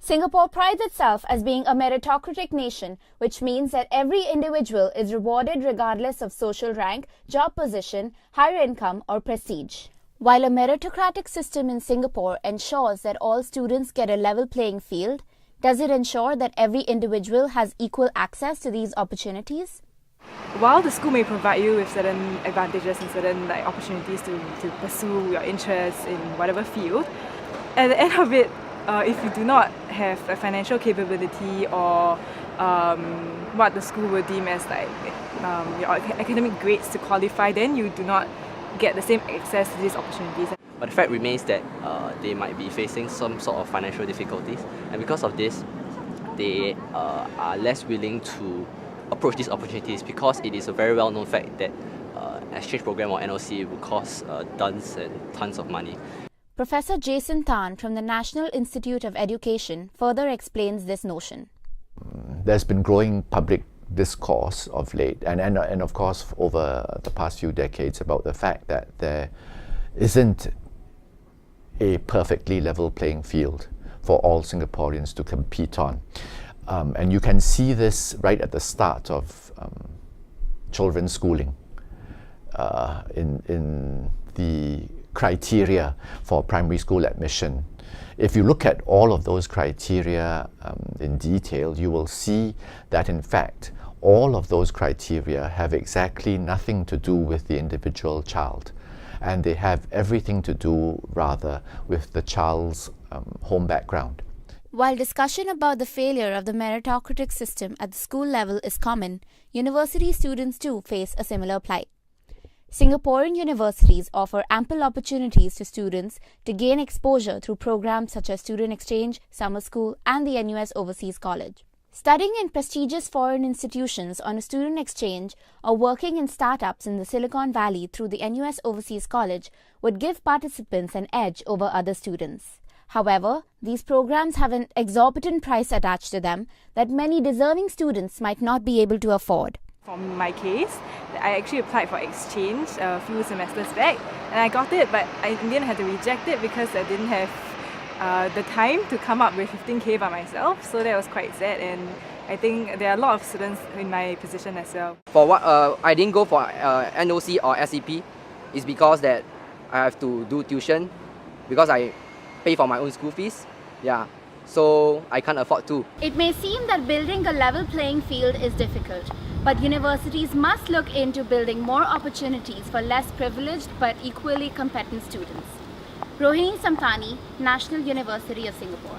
Singapore prides itself as being a meritocratic nation, which means that every individual is rewarded regardless of social rank, job position, higher income, or prestige. While a meritocratic system in Singapore ensures that all students get a level playing field, does it ensure that every individual has equal access to these opportunities? While the school may provide you with certain advantages and certain opportunities to pursue your interests in whatever field, at the end of it, if you do not have a financial capability or what the school will deem as your academic grades to qualify, then you do not get the same access to these opportunities. But the fact remains that they might be facing some sort of financial difficulties, and because of this, they are less willing to approach these opportunities, because it is a very well-known fact that exchange program or NOC will cost tons and tons of money. Professor Jason Tan from the National Institute of Education further explains this notion. There's been growing public discourse of late, and of course over the past few decades, about the fact that there isn't a perfectly level playing field for all Singaporeans to compete on. And you can see this right at the start of children's schooling in the criteria for primary school admission. If you look at all of those criteria in detail, you will see that in fact all of those criteria have exactly nothing to do with the individual child, and they have everything to do rather with the child's home background. While discussion about the failure of the meritocratic system at the school level is common, university students too face a similar plight. Singaporean universities offer ample opportunities to students to gain exposure through programs such as student exchange, summer school, and the NUS Overseas College. Studying in prestigious foreign institutions on a student exchange or working in startups in the Silicon Valley through the NUS Overseas College would give participants an edge over other students. However, these programs have an exorbitant price attached to them that many deserving students might not be able to afford. For my case, I actually applied for exchange a few semesters back, and I got it, but I in the end had to reject it because I didn't have the time to come up with 15K by myself, so that was quite sad, and I think there are a lot of students in my position as well. For what I didn't go for NOC or SEP is because that I have to do tuition because I pay for my own school fees. Yeah. So I can't afford to. It may seem that building a level playing field is difficult, but universities must look into building more opportunities for less privileged but equally competent students. Rohini Samtani, National University of Singapore.